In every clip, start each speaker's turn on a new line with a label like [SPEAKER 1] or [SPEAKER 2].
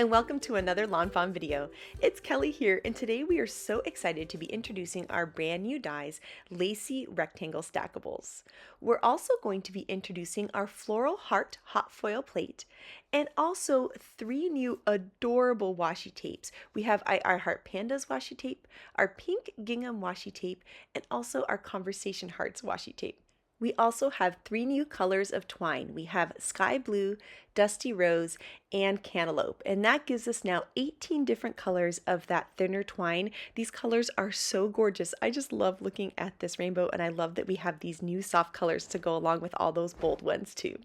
[SPEAKER 1] and welcome to another lawnfawn video. It's Kelly here, and today we are so excited to be introducing our brand new dies, Lacy Rectangle Stackables. We're also going to be introducing our Floral Heart hot foil plate, and also 3 new adorable washi tapes. We have our Heart Pandas washi tape, our Pink Gingham washi tape, and also our Conversation Hearts washi tape. We also have 3 new colors of twine. We have sky blue, dusty rose, and cantaloupe. And that gives us now 18 different colors of that thinner twine. These colors are so gorgeous. I just love looking at this rainbow, and I love that we have these new soft colors to go along with all those bold ones too.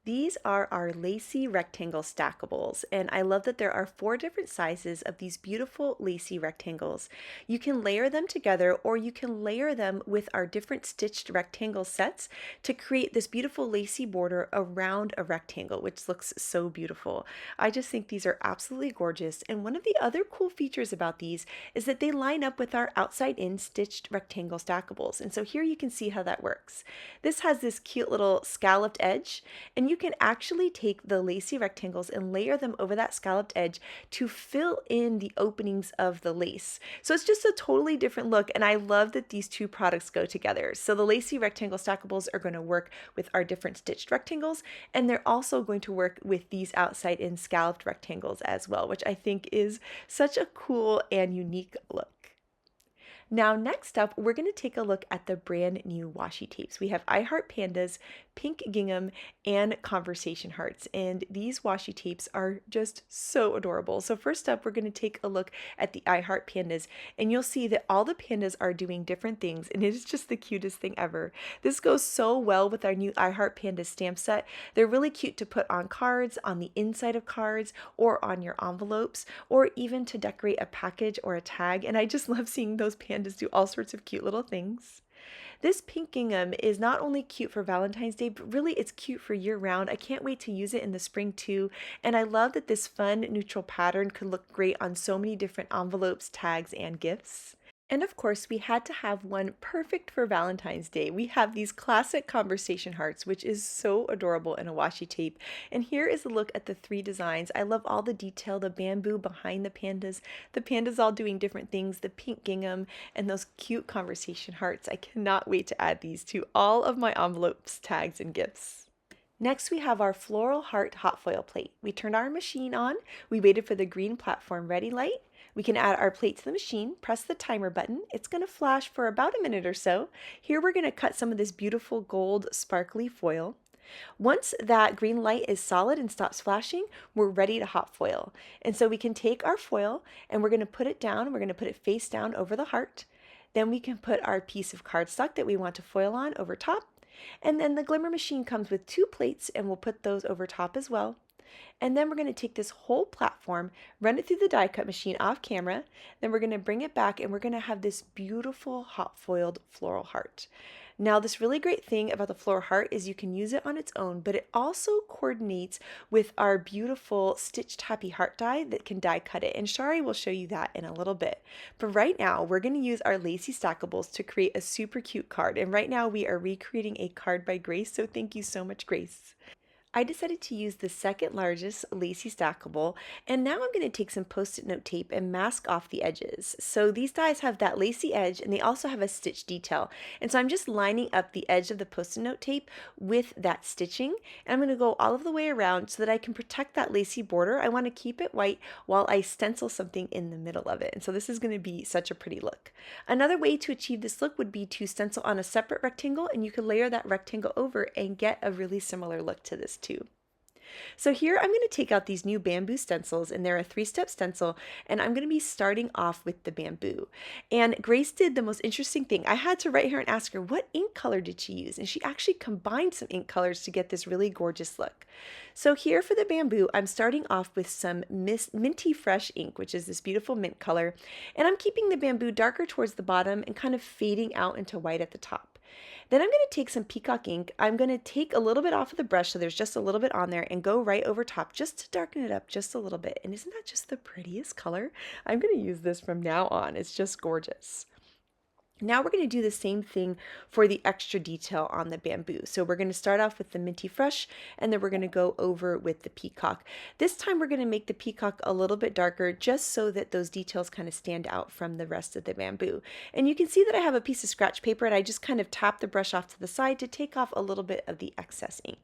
[SPEAKER 1] These are our Lacy Rectangle Stackables, and I love that there are 4 different sizes of these beautiful lacy rectangles. You can layer them together, or you can layer them with our different stitched rectangle sets to create this beautiful lacy border around a rectangle, which looks so beautiful. I just think these are absolutely gorgeous, and one of the other cool features about these is that they line up with our outside-in stitched rectangle stackables, and so here you can see how that works. This has this cute little scalloped edge, and you can actually take the lacy rectangles and layer them over that scalloped edge to fill in the openings of the lace. So it's just a totally different look, and I love that these 2 products go together. So the lacy rectangle stackables are going to work with our different stitched rectangles, and they're also going to work with these outside in scalloped rectangles as well, which I think is such a cool and unique look. Now next up, we're going to take a look at the brand new washi tapes. We have I Heart Pandas, Pink Gingham, and Conversation Hearts, and these washi tapes are just so adorable. So first up, we're going to take a look at the I Heart Pandas, and you'll see that all the pandas are doing different things, and it is just the cutest thing ever. This goes so well with our new I Heart Pandas stamp set. They're really cute to put on cards, on the inside of cards, or on your envelopes, or even to decorate a package or a tag, and I just love seeing those pandas do all sorts of cute little things. This pink gingham is not only cute for Valentine's Day, but really it's cute for year-round. I can't wait to use it in the spring too, and I love that this fun neutral pattern could look great on so many different envelopes, tags, and gifts. And of course, we had to have one perfect for Valentine's Day. We have these classic Conversation Hearts, which is so adorable in a washi tape. And here is a look at the 3 designs. I love all the detail, the bamboo behind the pandas all doing different things, the pink gingham, and those cute Conversation Hearts. I cannot wait to add these to all of my envelopes, tags, and gifts. Next, we have our Floral Heart hot foil plate. We turned our machine on, we waited for the green platform ready light. We can add our plate to the machine, press the timer button. It's going to flash for about a minute or so. Here we're going to cut some of this beautiful gold sparkly foil. Once that green light is solid and stops flashing, we're ready to hot foil. And so we can take our foil and we're going to put it down. We're going to put it face down over the heart. Then we can put our piece of cardstock that we want to foil on over top. And then the glimmer machine comes with 2 plates, and we'll put those over top as well. And then we're going to take this whole platform, run it through the die cut machine off camera, then we're going to bring it back, and we're going to have this beautiful hot foiled floral heart. Now, this really great thing about the floral heart is you can use it on its own, but it also coordinates with our beautiful stitched happy heart die that can die cut it, and Shari will show you that in a little bit. But right now, we're going to use our Lacy Stackables to create a super cute card, and right now we are recreating a card by Grace, so thank you so much, Grace. I decided to use the second largest Lacy Stackable, and now I'm going to take some post-it note tape and mask off the edges. So these dies have that lacy edge, and they also have a stitch detail. And so I'm just lining up the edge of the post-it note tape with that stitching, and I'm going to go all of the way around so that I can protect that lacy border. I want to keep it white while I stencil something in the middle of it, and so this is going to be such a pretty look. Another way to achieve this look would be to stencil on a separate rectangle, and you could layer that rectangle over and get a really similar look to this too. So here I'm going to take out these new bamboo stencils, and they're a 3-step stencil, and I'm going to be starting off with the bamboo. And Grace did the most interesting thing. I had to write her and ask her what ink color did she use, and she actually combined some ink colors to get this really gorgeous look. So here for the bamboo, I'm starting off with some Minty Fresh ink, which is this beautiful mint color, and I'm keeping the bamboo darker towards the bottom and kind of fading out into white at the top. Then I'm going to take some peacock ink. I'm going to take a little bit off of the brush so there's just a little bit on there and go right over top just to darken it up just a little bit. And isn't that just the prettiest color? I'm going to use this from now on. It's just gorgeous. Now we're going to do the same thing for the extra detail on the bamboo. So we're going to start off with the Minty Fresh, and then we're going to go over with the peacock. This time we're going to make the peacock a little bit darker just so that those details kind of stand out from the rest of the bamboo. And you can see that I have a piece of scratch paper and I just kind of tap the brush off to the side to take off a little bit of the excess ink.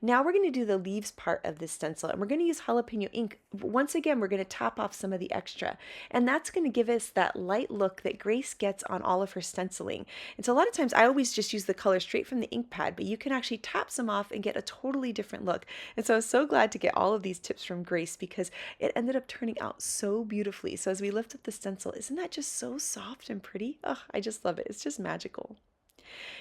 [SPEAKER 1] Now we're going to do the leaves part of this stencil, and we're going to use jalapeno ink. Once again, we're going to top off some of the extra, and that's going to give us that light look that Grace gets on all of her stenciling. And so a lot of times I always just use the color straight from the ink pad, but you can actually tap some off and get a totally different look. And so I was so glad to get all of these tips from Grace because it ended up turning out so beautifully. So as we lift up the stencil, isn't that just so soft and pretty? Oh, I just love it. It's just magical.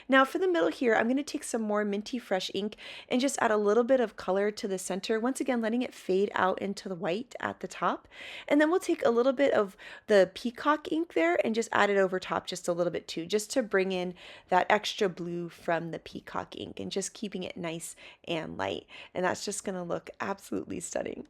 [SPEAKER 1] Now for the middle here, I'm going to take some more Minty Fresh ink and just add a little bit of color to the center, once again letting it fade out into the white at the top. And then we'll take a little bit of the peacock ink there and just add it over top just a little bit too, just to bring in that extra blue from the peacock ink and just keeping it nice and light. And that's just going to look absolutely stunning.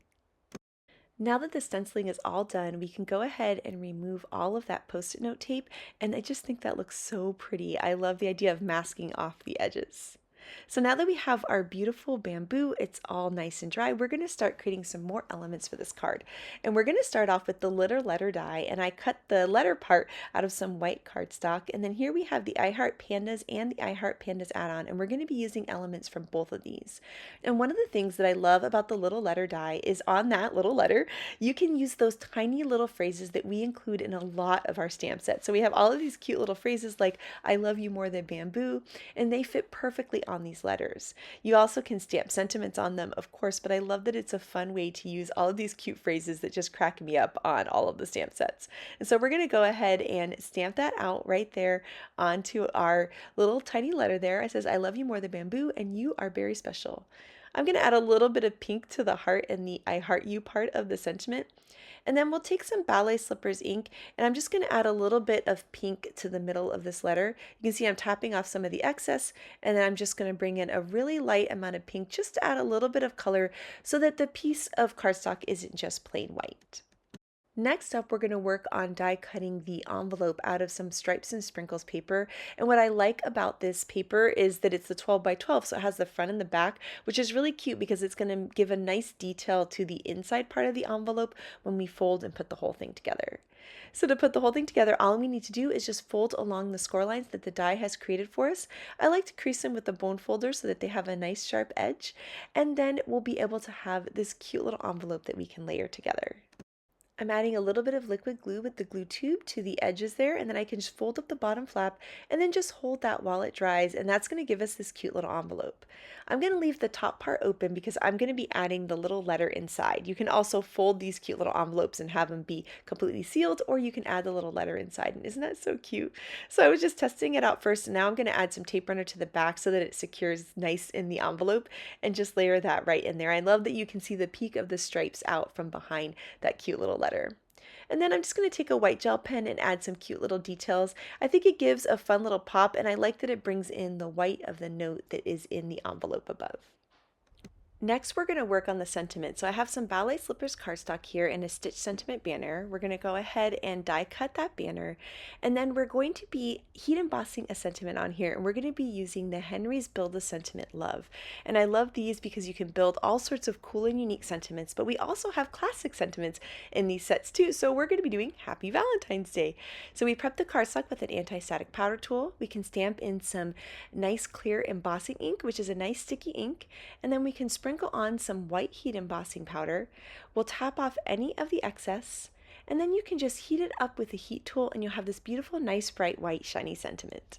[SPEAKER 1] Now that the stenciling is all done, we can go ahead and remove all of that post-it note tape, and I just think that looks so pretty. I love the idea of masking off the edges. So now that we have our beautiful bamboo, it's all nice and dry, we're going to start creating some more elements for this card. And we're going to start off with the letter die, and I cut the letter part out of some white cardstock. And then here we have the I Heart Pandas and the I Heart Pandas add-on, and we're going to be using elements from both of these. And one of the things that I love about the little letter die is on that little letter, you can use those tiny little phrases that we include in a lot of our stamp sets. So we have all of these cute little phrases like, I love you more than bamboo, and they fit perfectly on these letters. You also can stamp sentiments on them, of course, but I love that it's a fun way to use all of these cute phrases that just crack me up on all of the stamp sets. And so we're going to go ahead and stamp that out right there onto our little tiny letter there. It says, I love you more than bamboo, and you are very special. I'm going to add a little bit of pink to the heart and the I heart you part of the sentiment. And then we'll take some Ballet Slippers ink, and I'm just going to add a little bit of pink to the middle of this letter. You can see I'm tapping off some of the excess, and then I'm just going to bring in a really light amount of pink just to add a little bit of color so that the piece of cardstock isn't just plain white. Next up, we're going to work on die cutting the envelope out of some stripes and sprinkles paper. And what I like about this paper is that it's the 12 by 12, so it has the front and the back, which is really cute because it's going to give a nice detail to the inside part of the envelope when we fold and put the whole thing together. So to put the whole thing together, all we need to do is just fold along the score lines that the die has created for us. I like to crease them with the bone folder so that they have a nice sharp edge, and then we'll be able to have this cute little envelope that we can layer together. I'm adding a little bit of liquid glue with the glue tube to the edges there, and then I can just fold up the bottom flap and then just hold that while it dries, and that's going to give us this cute little envelope. I'm going to leave the top part open because I'm going to be adding the little letter inside. You can also fold these cute little envelopes and have them be completely sealed, or you can add the little letter inside, and isn't that so cute? So I was just testing it out first, and now I'm going to add some tape runner to the back so that it secures nice in the envelope and just layer that right in there. I love that you can see the peak of the stripes out from behind that cute little letter. And then I'm just going to take a white gel pen and add some cute little details. I think it gives a fun little pop, and I like that it brings in the white of the note that is in the envelope above. Next, we're going to work on the sentiment. So I have some Ballet Slippers cardstock here and a stitch sentiment banner. We're going to go ahead and die cut that banner. And then we're going to be heat embossing a sentiment on here. And we're going to be using the Henry's Build a Sentiment Love. And I love these because you can build all sorts of cool and unique sentiments, but we also have classic sentiments in these sets too. So we're going to be doing Happy Valentine's Day. So we prep the cardstock with an anti-static powder tool. We can stamp in some nice clear embossing ink, which is a nice sticky ink. And then we can sprinkle on some white heat embossing powder. We'll tap off any of the excess, and then you can just heat it up with a heat tool and you'll have this beautiful, nice, bright, white, shiny sentiment.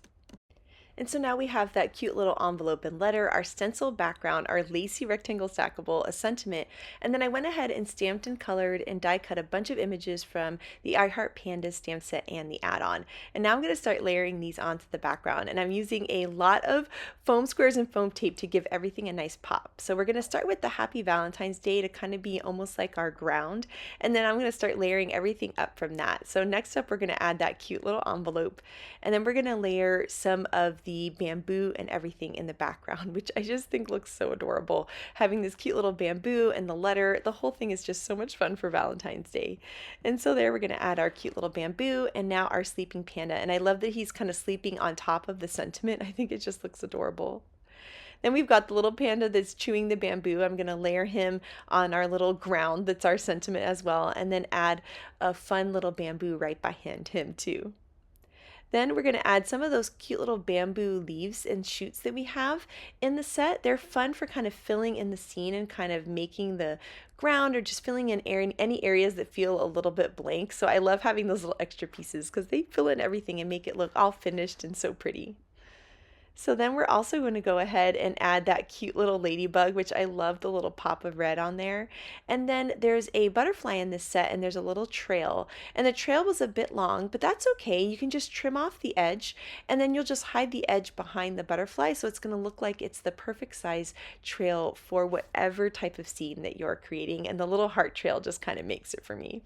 [SPEAKER 1] And so now we have that cute little envelope and letter, our stencil background, our Lacy rectangle stackable, a sentiment, and then I went ahead and stamped and colored and die cut a bunch of images from the I Heart Pandas stamp set and the add-on. And now I'm going to start layering these onto the background, and I'm using a lot of foam squares and foam tape to give everything a nice pop. So we're going to start with the Happy Valentine's Day to kind of be almost like our ground, and then I'm going to start layering everything up from that. So next up we're going to add that cute little envelope, and then we're going to layer some of the bamboo and everything in the background, which I just think looks so adorable. Having this cute little bamboo and the letter, the whole thing is just so much fun for Valentine's Day. And so there we're going to add our cute little bamboo and now our sleeping panda. And I love that he's kind of sleeping on top of the sentiment. I think it just looks adorable. Then we've got the little panda that's chewing the bamboo. I'm going to layer him on our little ground that's our sentiment as well, and then add a fun little bamboo right behind him too. Then we're going to add some of those cute little bamboo leaves and shoots that we have in the set. They're fun for kind of filling in the scene and kind of making the ground or just filling in any areas that feel a little bit blank. So I love having those little extra pieces because they fill in everything and make it look all finished and so pretty. So then we're also going to go ahead and add that cute little ladybug, which I love the little pop of red on there. And then there's a butterfly in this set and there's a little trail. And the trail was a bit long, but that's okay. You can just trim off the edge and then you'll just hide the edge behind the butterfly. So it's going to look like it's the perfect size trail for whatever type of scene that you're creating. And the little heart trail just kind of makes it for me.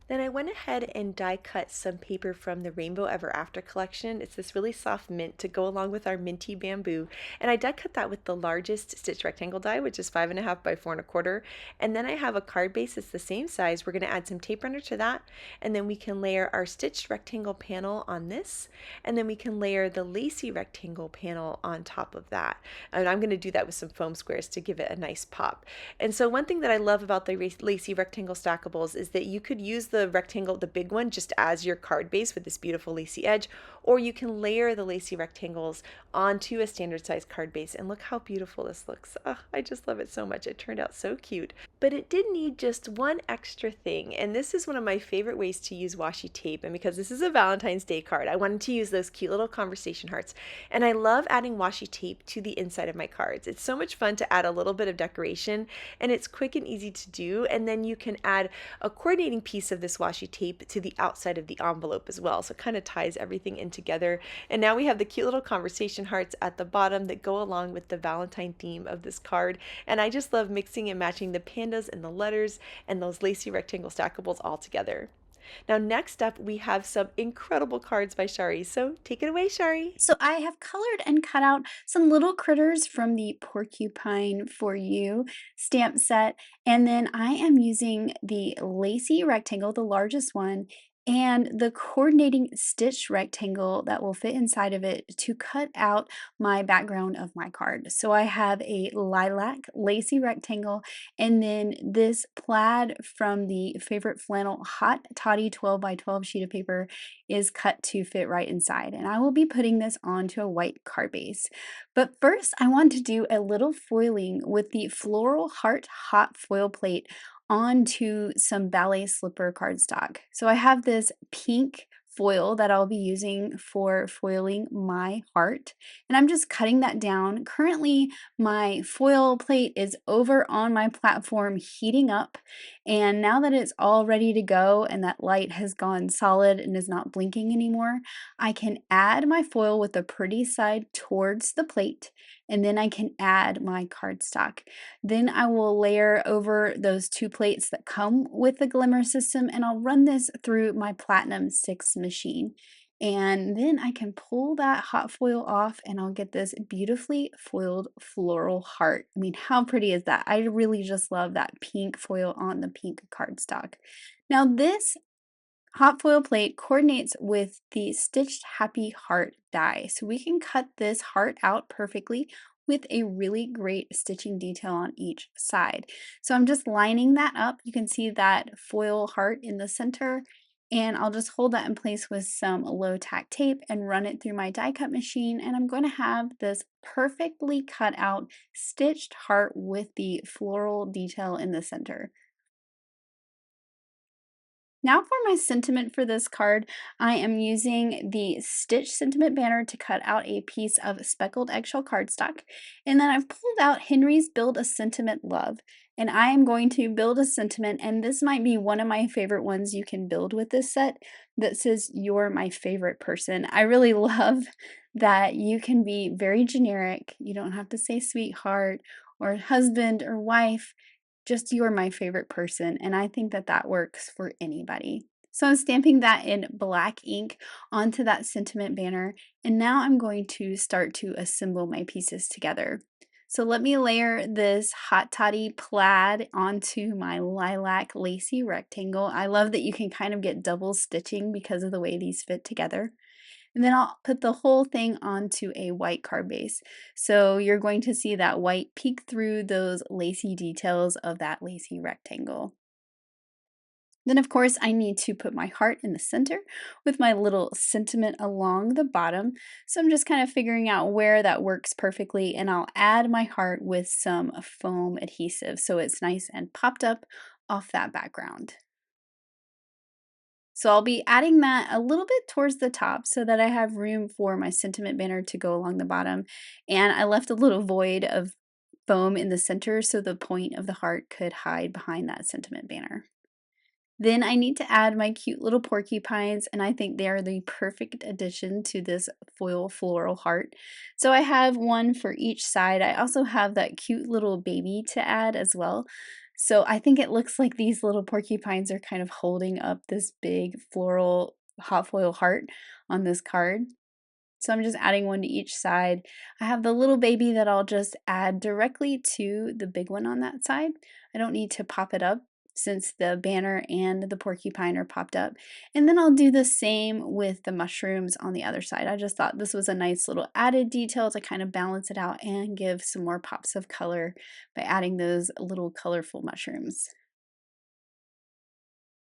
[SPEAKER 1] Then I went ahead and die cut some paper from the Rainbow Ever After collection. It's this really soft mint to go along with our minty bamboo. And I die cut that with the largest stitch rectangle die, which is 5.5 by 4.25. And then I have a card base that's the same size. We're going to add some tape runner to that. And then we can layer our stitched rectangle panel on this. And then we can layer the lacy rectangle panel on top of that. And I'm going to do that with some foam squares to give it a nice pop. And so one thing that I love about the lacy rectangle stackables is that you could use the rectangle, the big one, just as your card base with this beautiful lacy edge, or you can layer the lacy rectangles onto a standard size card base. And look how beautiful this looks. Oh, I just love it so much. It turned out so cute. But it did need just one extra thing, and this is one of my favorite ways to use washi tape. And because this is a Valentine's Day card, I wanted to use those cute little conversation hearts. And I love adding washi tape to the inside of my cards. It's so much fun to add a little bit of decoration, and it's quick and easy to do. And then you can add a coordinating piece of this washi tape to the outside of the envelope as well. So it kind of ties everything in together. And now we have the cute little conversation hearts at the bottom that go along with the Valentine theme of this card. And I just love mixing and matching the pandas and the letters and those lacy rectangle stackables all together. Now next up we have some incredible cards by Shari. So take it away, Shari.
[SPEAKER 2] So I have colored and cut out some little critters from the Porcupine for You stamp set. And then I am using the lacy rectangle, the largest one, and the coordinating stitch rectangle that will fit inside of it to cut out my background of my card. So I have a lilac lacy rectangle and then this plaid from the favorite flannel hot toddy 12 by 12 sheet of paper is cut to fit right inside. And I will be putting this onto a white card base. But first, I want to do a little foiling with the Floral Heart Hot Foil Plate onto some ballet slipper cardstock. So I have this pink foil that I'll be using for foiling my heart, and I'm just cutting that down. Currently, my foil plate is over on my platform heating up, and now that it's all ready to go and that light has gone solid and is not blinking anymore, I can add my foil with the pretty side towards the plate, and then I can add my cardstock. Then I will layer over those two plates that come with the glimmer system, and I'll run this through my Platinum 6 machine. And then I can pull that hot foil off and I'll get this beautifully foiled floral heart. I mean, how pretty is that? I really just love that pink foil on the pink cardstock. Now this hot foil plate coordinates with the Stitched Happy Heart die. So we can cut this heart out perfectly with a really great stitching detail on each side. So I'm just lining that up. You can see that foil heart in the center, and I'll just hold that in place with some low tack tape and run it through my die cut machine. And I'm going to have this perfectly cut out stitched heart with the floral detail in the center. Now for my sentiment for this card, I am using the Stitch Sentiment Banner to cut out a piece of speckled eggshell cardstock. And then I've pulled out Henry's Build a Sentiment Love. And I am going to build a sentiment, and this might be one of my favorite ones you can build with this set that says, "You're my favorite person." I really love that you can be very generic. You don't have to say sweetheart or husband or wife, just "you're my favorite person," and I think that that works for anybody. So I'm stamping that in black ink onto that sentiment banner, and now I'm going to start to assemble my pieces together. So let me layer this hot toddy plaid onto my lilac lacy rectangle. I love that you can kind of get double stitching because of the way these fit together. And then I'll put the whole thing onto a white card base. So you're going to see that white peek through those lacy details of that lacy rectangle. Then of course I need to put my heart in the center with my little sentiment along the bottom. So I'm just kind of figuring out where that works perfectly, and I'll add my heart with some foam adhesive so it's nice and popped up off that background. So I'll be adding that a little bit towards the top so that I have room for my sentiment banner to go along the bottom. And I left a little void of foam in the center so the point of the heart could hide behind that sentiment banner. Then I need to add my cute little porcupines, and I think they are the perfect addition to this foil floral heart. So I have one for each side. I also have that cute little baby to add as well. So I think it looks like these little porcupines are kind of holding up this big floral hot foil heart on this card. So I'm just adding one to each side. I have the little baby that I'll just add directly to the big one on that side. I don't need to pop it up since the banner and the porcupine are popped up. And then I'll do the same with the mushrooms on the other side. I just thought this was a nice little added detail to kind of balance it out and give some more pops of color by adding those little colorful mushrooms.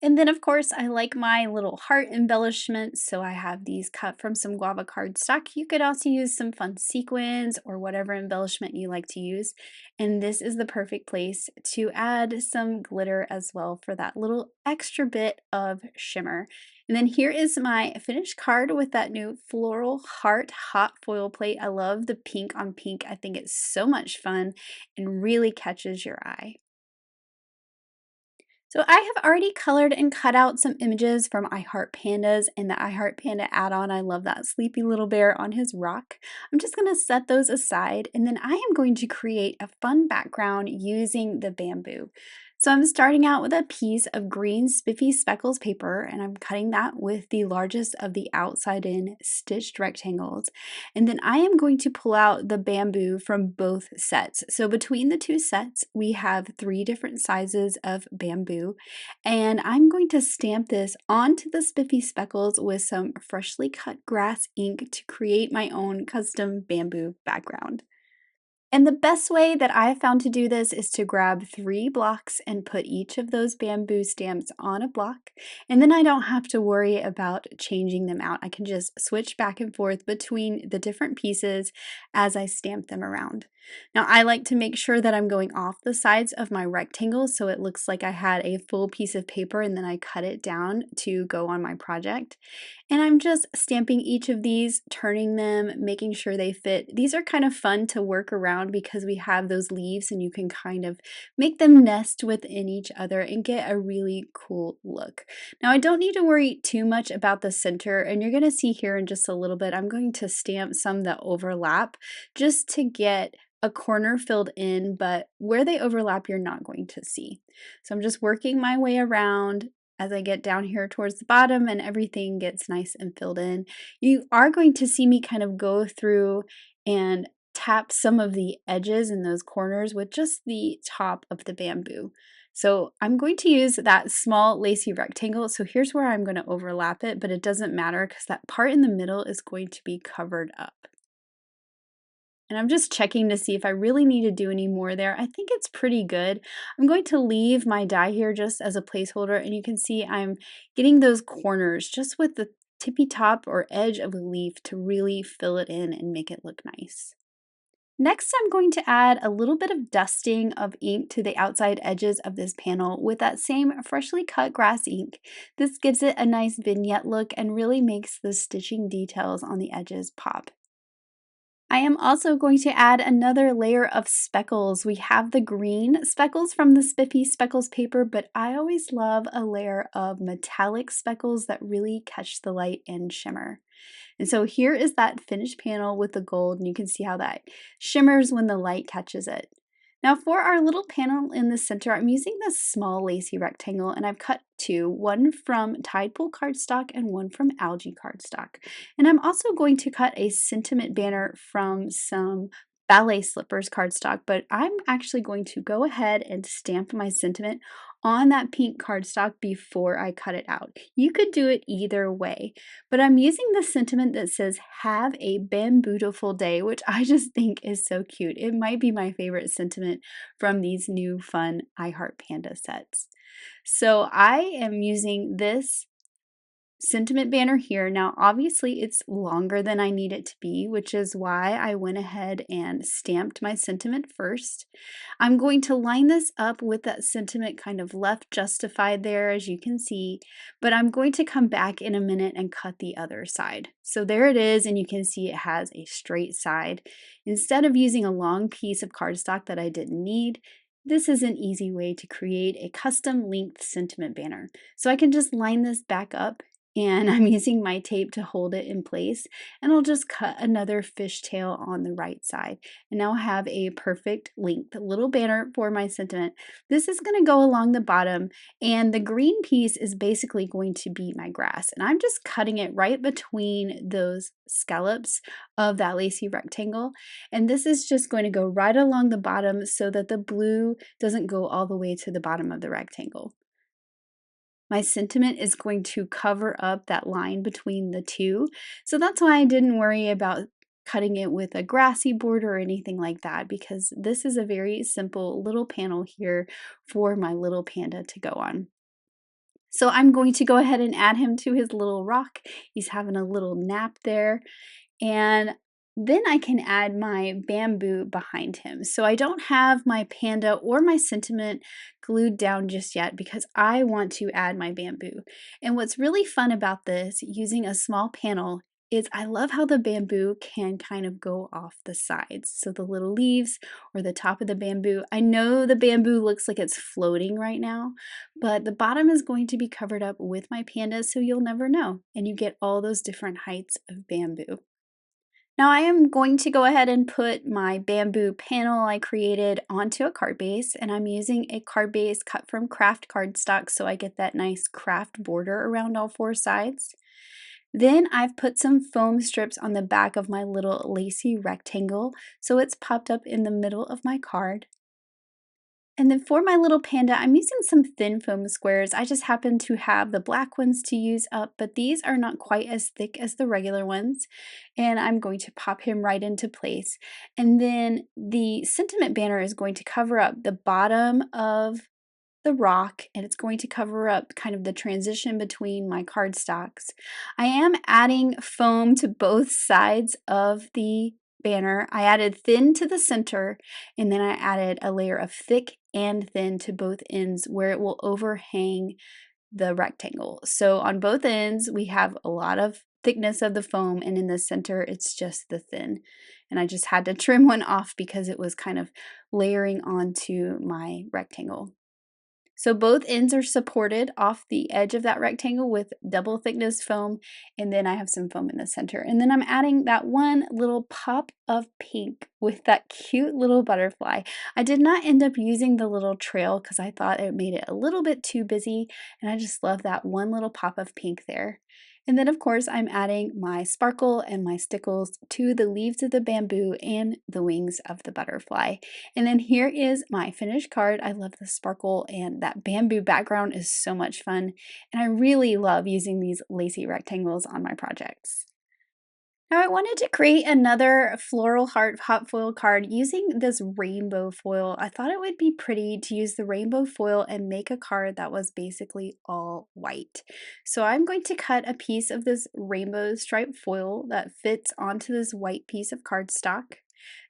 [SPEAKER 2] And then, of course, I like my little heart embellishments, so I have these cut from some guava cardstock. You could also use some fun sequins or whatever embellishment you like to use. And this is the perfect place to add some glitter as well for that little extra bit of shimmer. And then here is my finished card with that new floral heart hot foil plate. I love the pink on pink. I think it's so much fun and really catches your eye. So I have already colored and cut out some images from I Heart Pandas and the I Heart Panda add-on. I love that sleepy little bear on his rock. I'm just going to set those aside, and then I am going to create a fun background using the bamboo. So I'm starting out with a piece of green spiffy speckles paper, and I'm cutting that with the largest of the outside in stitched rectangles. And then I am going to pull out the bamboo from both sets. So between the two sets, we have 3 different sizes of bamboo. And I'm going to stamp this onto the spiffy speckles with some freshly cut grass ink to create my own custom bamboo background. And the best way that I've found to do this is to grab 3 blocks and put each of those bamboo stamps on a block, and then I don't have to worry about changing them out. I can just switch back and forth between the different pieces as I stamp them around. Now I like to make sure that I'm going off the sides of my rectangle so it looks like I had a full piece of paper and then I cut it down to go on my project. And I'm just stamping each of these, turning them, making sure they fit. These are kind of fun to work around because we have those leaves and you can kind of make them nest within each other and get a really cool look. Now I don't need to worry too much about the center, and you're going to see here in just a little bit, I'm going to stamp some that overlap just to get a corner filled in, but where they overlap you're not going to see. So I'm just working my way around as I get down here towards the bottom and everything gets nice and filled in. You are going to see me kind of go through and tap some of the edges in those corners with just the top of the bamboo. So I'm going to use that small lacy rectangle. So here's where I'm going to overlap it, but it doesn't matter because that part in the middle is going to be covered up. And I'm just checking to see if I really need to do any more there. I think it's pretty good. I'm going to leave my die here just as a placeholder, and you can see I'm getting those corners just with the tippy top or edge of a leaf to really fill it in and make it look nice. Next, I'm going to add a little bit of dusting of ink to the outside edges of this panel with that same freshly cut grass ink. This gives it a nice vignette look and really makes the stitching details on the edges pop. I am also going to add another layer of speckles. We have the green speckles from the Spiffy Speckles paper, but I always love a layer of metallic speckles that really catch the light and shimmer. And so here is that finished panel with the gold, and you can see how that shimmers when the light catches it. Now for our little panel in the center, I'm using this small lacy rectangle and I've cut two, one from Tide Pool cardstock and one from algae cardstock. And I'm also going to cut a sentiment banner from some Ballet Slippers cardstock, but I'm actually going to go ahead and stamp my sentiment on that pink cardstock before I cut it out. You could do it either way, but I'm using the sentiment that says "Have a bambootiful day," which I just think is so cute. It might be my favorite sentiment from these new fun I Heart Panda sets. So I am using this sentiment banner here. Now, obviously, it's longer than I need it to be, which is why I went ahead and stamped my sentiment first. I'm going to line this up with that sentiment kind of left justified there, as you can see, but I'm going to come back in a minute and cut the other side. So there it is, and you can see it has a straight side. Instead of using a long piece of cardstock that I didn't need, this is an easy way to create a custom length sentiment banner. So I can just line this back up and I'm using my tape to hold it in place, and I'll just cut another fishtail on the right side. And now I have a perfect length little banner for my sentiment. This is going to go along the bottom, and the green piece is basically going to be my grass. And I'm just cutting it right between those scallops of that lacy rectangle. And this is just going to go right along the bottom so that the blue doesn't go all the way to the bottom of the rectangle. My sentiment is going to cover up that line between the two. So that's why I didn't worry about cutting it with a grassy border or anything like that, because this is a very simple little panel here for my little panda to go on. So I'm going to go ahead and add him to his little rock. He's having a little nap there. And then I can add my bamboo behind him. So I don't have my panda or my sentiment glued down just yet because I want to add my bamboo. And what's really fun about this, using a small panel, is I love how the bamboo can kind of go off the sides. So the little leaves or the top of the bamboo. I know the bamboo looks like it's floating right now, but the bottom is going to be covered up with my panda, so you'll never know. And you get all those different heights of bamboo. Now I am going to go ahead and put my bamboo panel I created onto a card base, and I'm using a card base cut from kraft cardstock so I get that nice kraft border around all four sides. Then I've put some foam strips on the back of my little lacy rectangle so it's popped up in the middle of my card. And then for my little panda, I'm using some thin foam squares. I just happen to have the black ones to use up, but these are not quite as thick as the regular ones. And I'm going to pop him right into place. And then the sentiment banner is going to cover up the bottom of the rock, and it's going to cover up kind of the transition between my cardstocks. I am adding foam to both sides of the banner. I added thin to the center, and then I added a layer of thick and thin to both ends where it will overhang the rectangle. So on both ends, we have a lot of thickness of the foam, and in the center, it's just the thin. And I just had to trim one off because it was kind of layering onto my rectangle. So both ends are supported off the edge of that rectangle with double thickness foam, and then I have some foam in the center. And then I'm adding that one little pop of pink with that cute little butterfly. I did not end up using the little trail because I thought it made it a little bit too busy, and I just love that one little pop of pink there. And then of course I'm adding my sparkle and my stickles to the leaves of the bamboo and the wings of the butterfly. And then here is my finished card. I love the sparkle, and that bamboo background is so much fun. And I really love using these lacy rectangles on my projects. Now I wanted to create another floral heart hot foil card using this rainbow foil. I thought it would be pretty to use the rainbow foil and make a card that was basically all white. So I'm going to cut a piece of this rainbow striped foil that fits onto this white piece of cardstock.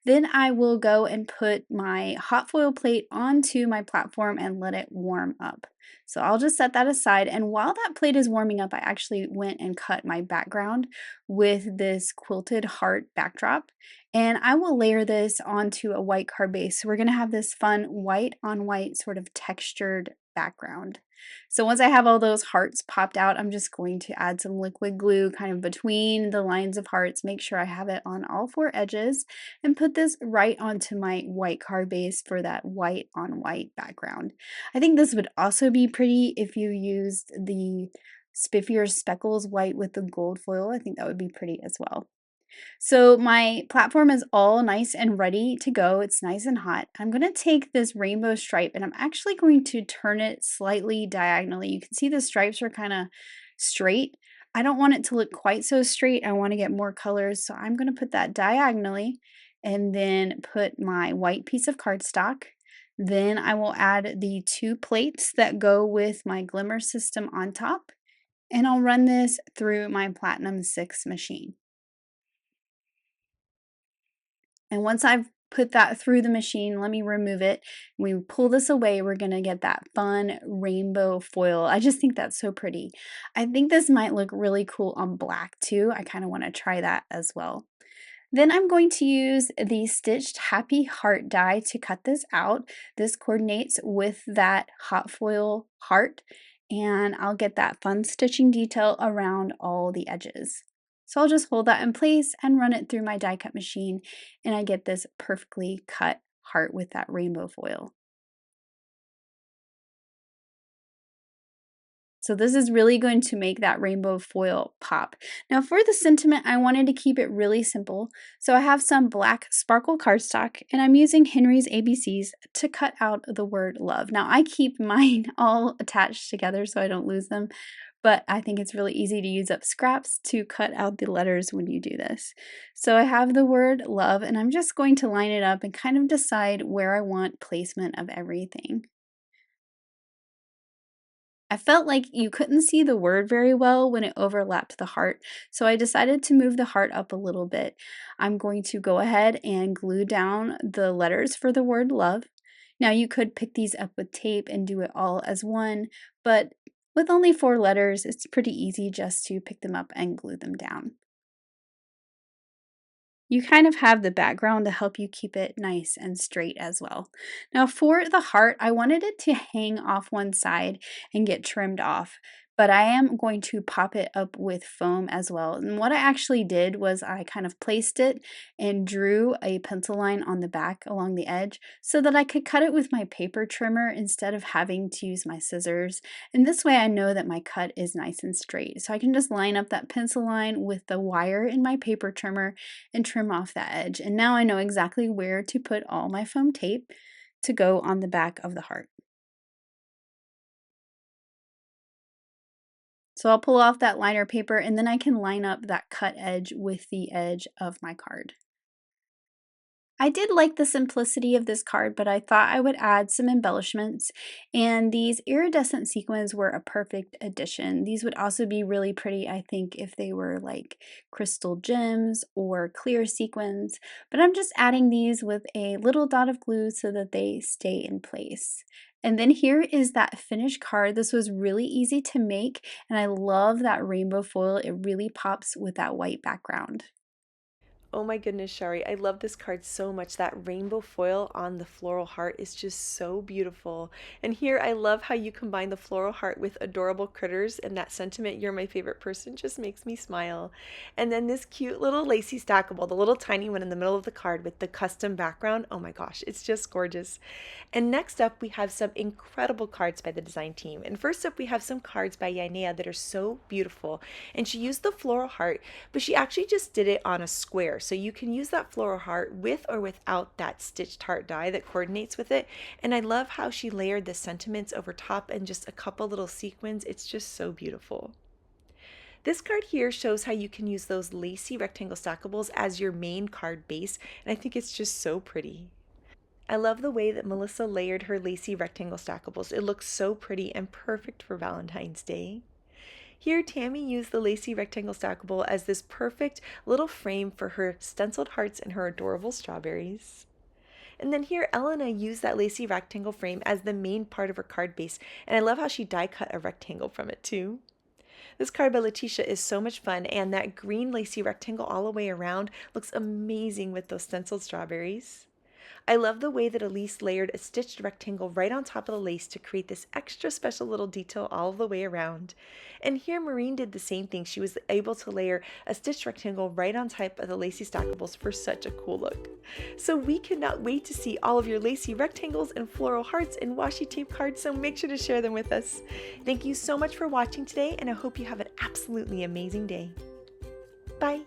[SPEAKER 2] Then I will go and put my hot foil plate onto my platform and let it warm up. So I'll just set that aside, and while that plate is warming up, I actually went and cut my background with this quilted heart backdrop, and I will layer this onto a white card base. So we're going to have this fun white on white sort of textured background. So once I have all those hearts popped out, I'm just going to add some liquid glue kind of between the lines of hearts, make sure I have it on all four edges, and put this right onto my white card base for that white on white background. I think this would also be pretty if you used the spiffy or speckles white with the gold foil. I think that would be pretty as well. So my platform is all nice and ready to go. It's nice and hot. I'm going to take this rainbow stripe and I'm actually going to turn it slightly diagonally. You can see the stripes are kind of straight. I don't want it to look quite so straight. I want to get more colors. So I'm going to put that diagonally and then put my white piece of cardstock. Then I will add the 2 plates that go with my glimmer system on top. And I'll run this through my Platinum 6 machine. And once I've put that through the machine, let me remove it. When we pull this away, we're gonna get that fun rainbow foil. I just think that's so pretty. I think this might look really cool on black too. I kind of want to try that as well. Then I'm going to use the stitched happy heart die to cut this out. This coordinates with that hot foil heart, and I'll get that fun stitching detail around all the edges. So I'll just hold that in place and run it through my die cut machine, and I get this perfectly cut heart with that rainbow foil. So this is really going to make that rainbow foil pop. Now for the sentiment, I wanted to keep it really simple. So I have some black sparkle cardstock and I'm using Henry's ABCs to cut out the word love. Now I keep mine all attached together so I don't lose them, but I think it's really easy to use up scraps to cut out the letters when you do this. So I have the word love and I'm just going to line it up and kind of decide where I want placement of everything. I felt like you couldn't see the word very well when it overlapped the heart, so I decided to move the heart up a little bit. I'm going to go ahead and glue down the letters for the word love. Now you could pick these up with tape and do it all as one, but with only 4 letters, it's pretty easy just to pick them up and glue them down. You kind of have the background to help you keep it nice and straight as well. Now for the heart, I wanted it to hang off one side and get trimmed off, but I am going to pop it up with foam as well. And what I actually did was I kind of placed it and drew a pencil line on the back along the edge so that I could cut it with my paper trimmer instead of having to use my scissors. And this way I know that my cut is nice and straight. So I can just line up that pencil line with the wire in my paper trimmer and trim off that edge. And now I know exactly where to put all my foam tape to go on the back of the heart. So I'll pull off that liner paper and then I can line up that cut edge with the edge of my card. I did like the simplicity of this card, but I thought I would add some embellishments, and these iridescent sequins were a perfect addition. These would also be really pretty, I think, if they were like crystal gems or clear sequins, but I'm just adding these with a little dot of glue so that they stay in place. And then here is that finished card. This was really easy to make, and I love that rainbow foil. It really pops with that white background.
[SPEAKER 1] Oh my goodness, Shari, I love this card so much. That rainbow foil on the floral heart is just so beautiful. And here, I love how you combine the floral heart with adorable critters, and that sentiment, "you're my favorite person," just makes me smile. And then this cute little lacy stackable, the little tiny one in the middle of the card with the custom background. Oh my gosh, it's just gorgeous. And next up, we have some incredible cards by the design team. And first up, we have some cards by Yanea that are so beautiful. And she used the floral heart, but she actually just did it on a square. So you can use that floral heart with or without that stitched heart die that coordinates with it. And I love how she layered the sentiments over top and just a couple little sequins. It's just so beautiful. This card here shows how you can use those lacy rectangle stackables as your main card base, and I think it's just so pretty. I love the way that Melissa layered her lacy rectangle stackables. It looks so pretty and perfect for Valentine's Day. Here, Tammy used the lacy rectangle stackable as this perfect little frame for her stenciled hearts and her adorable strawberries. And then here, Elena used that lacy rectangle frame as the main part of her card base, and I love how she die cut a rectangle from it too. This card by Letitia is so much fun, and that green lacy rectangle all the way around looks amazing with those stenciled strawberries. I love the way that Elise layered a stitched rectangle right on top of the lace to create this extra special little detail all the way around. And here Maureen did the same thing. She was able to layer a stitched rectangle right on top of the Lacy Stackables for such a cool look. So we cannot wait to see all of your lacy rectangles and floral hearts and washi tape cards, so make sure to share them with us. Thank you so much for watching today, and I hope you have an absolutely amazing day. Bye!